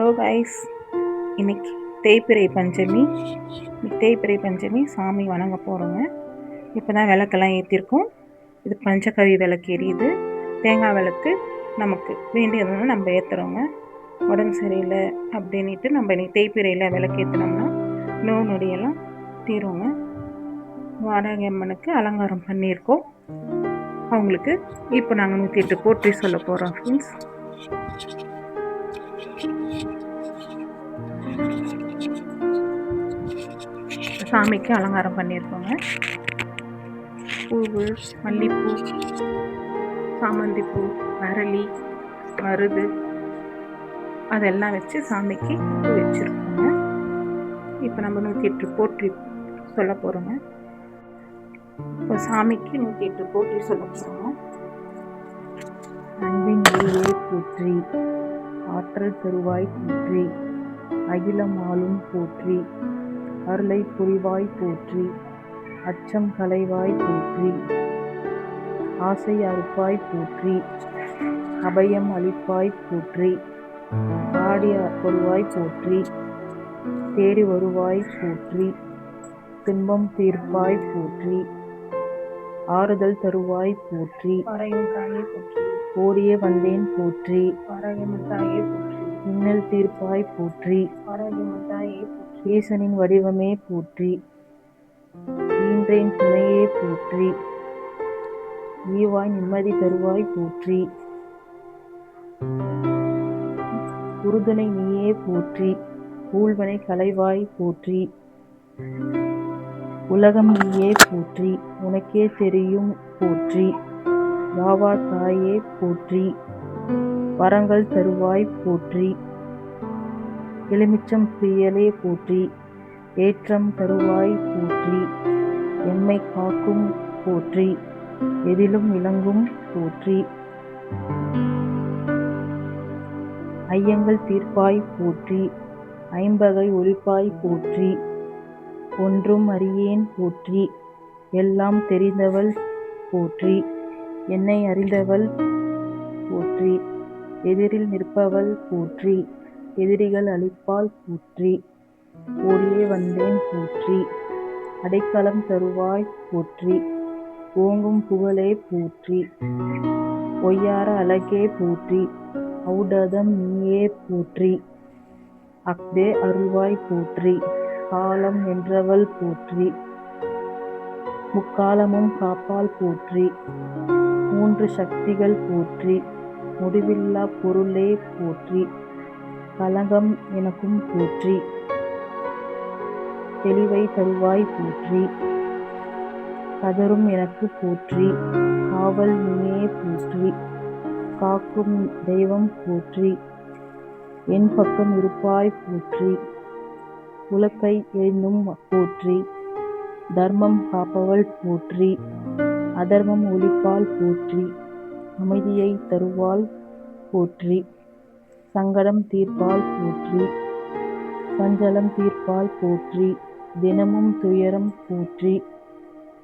Hello guys, இன்னைக்கு தேய்பிறை பஞ்சமி. தேய்பிறை பஞ்சமி சாமி வணங்க போகிறோங்க. இப்போ தான் விளக்கெல்லாம் ஏற்றிருக்கோம். இது பஞ்சகவி விளக்கு எரியுது. தேங்காய் விளக்கு நமக்கு வேண்டியதுன்னு நம்ம ஏற்றுறோங்க. உடம்பு சரியில்லை அப்படின்ட்டு நம்ம இன்னைக்கு தேய்பிறையில் விளக்கு ஏற்றினோம்னா நோய் நொடியெல்லாம் தீருங்க. வாராகி அம்மனுக்கு அலங்காரம் பண்ணியிருக்கோம். அவங்களுக்கு இப்போ நாங்கள் 108 போற்றி சொல்ல போகிறோம் ஃப்ரெண்ட்ஸ். சாமிக்கு அலங்காரம் பண்ணியிருக்கோங்க. பூவு, மல்லிப்பூ, சாமந்திப்பூ, அரளி, மருது அதெல்லாம் வச்சு சாமிக்கு பூ வச்சுருக்கோங்க. இப்போ நம்ம 108 போற்றி சொல்ல போகிறோங்க. இப்போ சாமிக்கு 108 போற்றி சொல்ல போகிறோங்க. அன்பின் ஒளியே போற்றி, ஆற்றல் தருவாய் போற்றி, அகிலம் ஆளும் போற்றி, அருளை புரிவாய் போற்றி, அச்சம் களைவாய் போற்றி, ஆசை அறுப்பாய் போற்றி, அபயம் அளிப்பாய் போற்றி, ஆடி வருவாய் போற்றி, தேடி வருவாய் போற்றி, துன்பம் தீர்ப்பாய் போற்றி, ஆறுதல் தருவாய் போற்றி, ஓடியே வந்தேன் போற்றி, இன்னல் தீர்ப்பாய் போற்றி, ஈசனின் வடிவமே போற்றி, ஈன்றேன் துணையே போற்றி, ஈவாய் நிம்மதி தருவாய் போற்றி, உறுதுணை நீயே போற்றி, ஊழ்வனை களைவாய் போற்றி, உலகம் நீயே போற்றி, உனக்கே தெரியும் போற்றி, யாவா தாயே போற்றி, வரங்கள் தருவாய் போற்றி, எலுமிச்சம் பிரியலே போற்றி, ஏற்றம் தருவாய் போற்றி, எம்மை காக்கும் போற்றி, எதிலும் விளங்கும் போற்றி, ஐயங்கள் தீர்ப்பாய் போற்றி, ஐம்பகை ஒழிப்பாய் போற்றி, ஒன்றும் அறியேன் போற்றி, எல்லாம் தெரிந்தவள் போற்றி, என்னை அறிந்தவள் போற்றி, எதிரில் நிற்பவள் போற்றி, எதிரிகள் அழிப்பால் போற்றி, ஓடியே வந்தேன் போற்றி, அடைக்கலம் தருவாய் போற்றி, ஓங்கும் புகழே போற்றி, ஒய்யார அழகே போற்றி, ஔடதம் நீயே போற்றி, அக்தே அருள்வாய் போற்றி, காலம் வென்றவள் போற்றி, முக்காலமும் காப்பால் போற்றி, மூன்று சக்திகள் போற்றி, முடிவில்லா பொருளே போற்றி, கலங்கம் எனக்கும் போற்றி, தெளிவை தருவாய் போற்றி, கதரும் எனக்கு போற்றி, காவல் நீயே போற்றி, காக்கும் தெய்வம் போற்றி, என் பக்கம் இருப்பாய் போற்றி, உலக்கை எழுந்தும் போற்றி, தர்மம் காப்பவள் போற்றி, அதர்மம் ஒழிப்பால் போற்றி, அமைதியை தருவாள் போற்றி, சங்கடம் தீர்ப்பால் போற்றி, சஞ்சலம் தீர்ப்பால் போற்றி, தினமும் துயரம் போற்றி,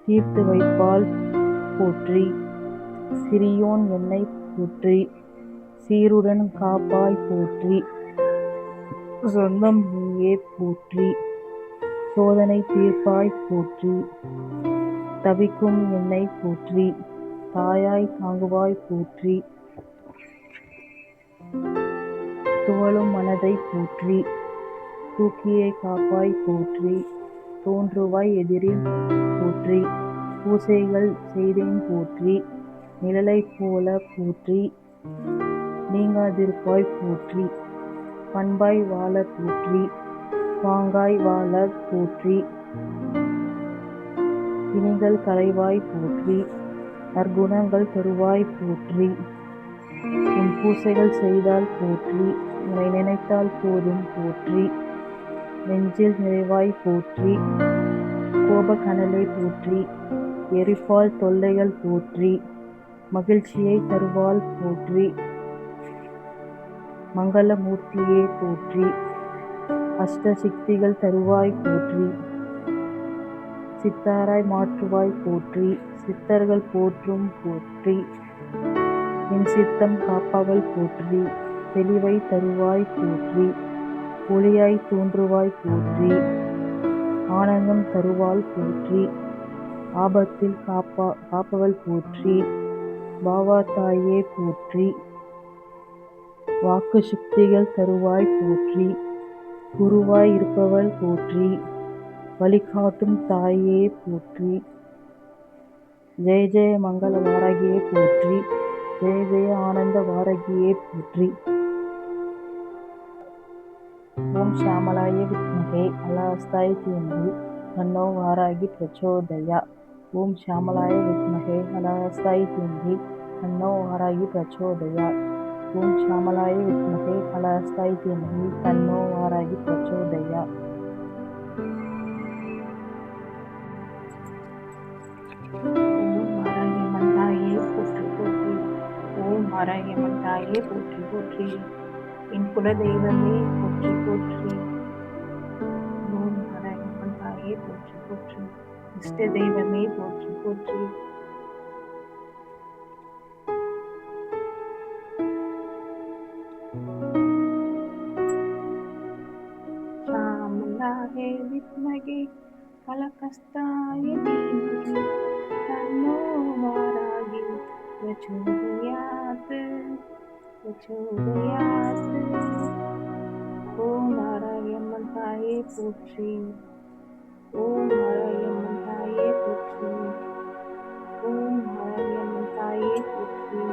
தீர்த்து வைப்பால் போற்றி, சிறியோன் என்னை போற்றி, சீருடன் காப்பாய் போற்றி, சொந்தம் நீயே போற்றி, சோதனை தீர்ப்பாய் போற்றி, தவிக்கும் என்னை போற்றி, தாயாய் தாங்குவாய் போற்றி, துவளும் மனதை போற்றி, தூக்கியை காப்பாய் போற்றி, தோன்றுவாய் எதிரில் போற்றி, பூசைகள் செய்தேன் போற்றி, நிழலை போல போற்றி, நீங்காதிருப்பாய் போற்றி, பண்பாய் வாழ போற்றி, பாங்காய் வாழ போற்றி, பிணிகள் களைவாய் போற்றி, நற்குணங்கள் தருவாய் போற்றி, உன் பூசைகள் செய்தால் போற்றி, உன்னை நினைத்தால் போதும் போற்றி, நெஞ்சில் நிறைவாய் போற்றி, கோபக்கனலை போற்றி, எரிப்பால் தொல்லைகள் போற்றி, மகிழ்ச்சியை தருவாள் போற்றி, மங்களமூர்த்தியே போற்றி, அஷ்ட சித்திகள் தருவாய் போற்றி, சித்தாராய் மாற்றுவாய் போற்றி, சித்தர்கள் போற்றும் போற்றி, என் சித்தம் காப்பவள் போற்றி, தெளிவை தருவாய் போற்றி, ஒளியாய் தோன்றுவாய் போற்றி. ஆனந்தம் தருவாள் போற்றி. ஆபத்தில் காப்பவள் போற்றி. பாவா தாயே போற்றி. வாக்கு சக்திகள் தருவாய் போற்றி. குருவாய் இருப்பவள் போற்றி. வழிகாட்டும் தாயே போற்றி. ஜெய ஜெய மங்கள வாராகியே போற்றி. ஜெய ஜெய ஆனந்த வாராகியே போற்றி. ஓம் ஷாமளாய வித்மஹே அலஹஸ்தாய தீமஹி தன்னோ வாராகி பிரச்சோதயா. ஓம் ஷாமளாய வித்மஹே அலஹஸ்தாய தீமஹி தன்னோ வாராகி பிரச்சோதயா. ஓம் ஷாமளாய வித்மஹே அலஹஸ்தாய தீமஹி தன்னோ வாராகி பிரச்சோதயா. ஓம் வாராகியம்மன் தாயே போற்றி போற்றி. ஓம் வாராகியம்மன் தாயே போற்றி போற்றி. என் குல தெய்வமே போற்றி போற்றி. ஓம் வாராகியம்மன் தாயே போற்றி போற்றி. இஷ்ட தெய்வமே போற்றி போற்றி. ஷாமளாய வித்மஹே அலஹஸ்தாய தீமஹி தன்னோ வாராகி பிரச்சோதயாத் பிரச்சோதயாத். ஓம் வாராகியம்மன் தாயே போற்றி. ஓம் வாராகியம்மன் தாயே போற்றி. ஓம் வாராகியம்மன் தாயே போற்றி.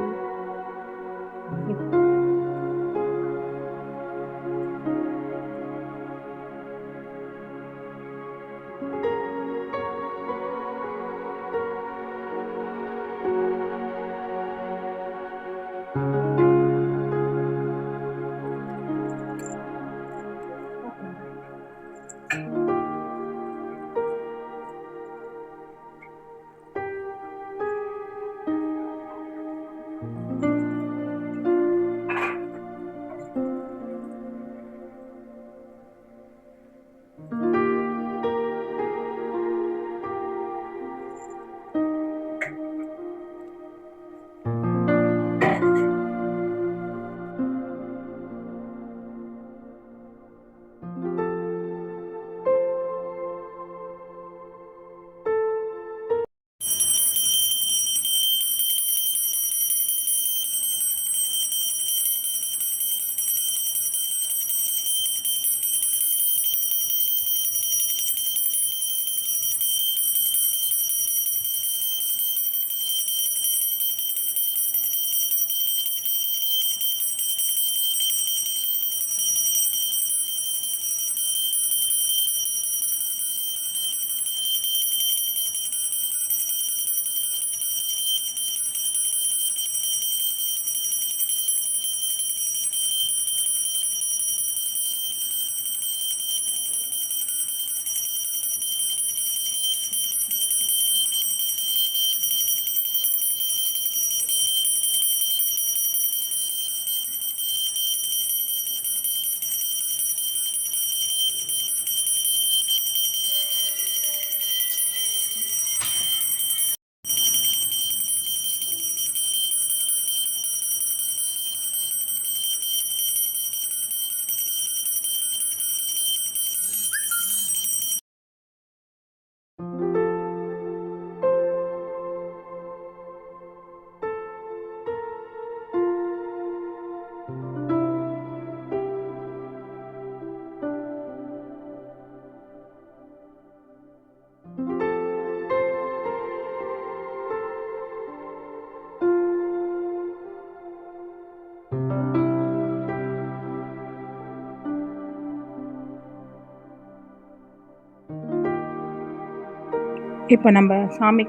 இப்போ நம்ம சாமி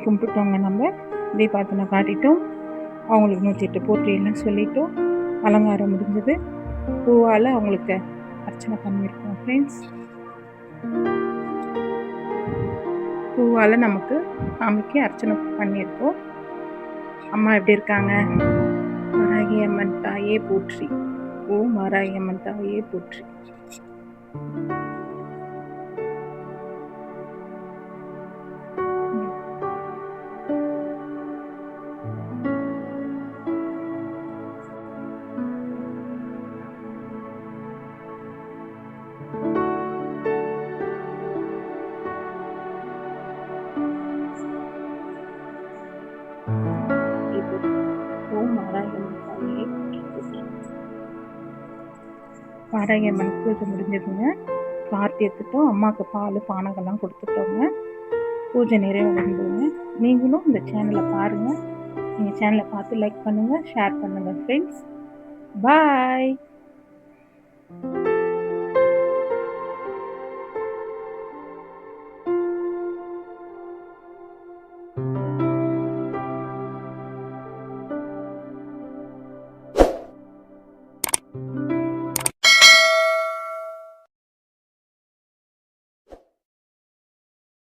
கும்பிட்டுட்டோங்க. நம்ம தீபார்த்தனை காட்டிட்டோம். அவங்களுக்கு 108 போற்றியெல்லாம் சொல்லிட்டோம். அலங்காரம் முடிஞ்சது. பூவால் அவங்களுக்கு அர்ச்சனை பண்ணியிருக்கோம் ஃப்ரெண்ட்ஸ். பூவால் நமக்கு சாமிக்கு அர்ச்சனை பண்ணியிருக்கோம். அம்மா எப்படி இருக்காங்க? வாராகி அம்மன் தாயே போற்றி. ஓம் வாராகி அம்மன் தாயே போற்றி. வாராகியம்மன் பூஜை முடிஞ்சதுங்க. ஆர்த்தி எடுத்துட்டோம். அம்மாவுக்கு பால் பானகம்லாம் கொடுத்துட்டோங்க. பூஜை நிறைவடைந்ததுங்க. நீங்களும் இந்த சேனலை பாருங்கள். நீங்கள் சேனலை பார்த்து லைக் பண்ணுங்கள், ஷேர் பண்ணுங்கள் ஃப்ரெண்ட்ஸ். பாய்.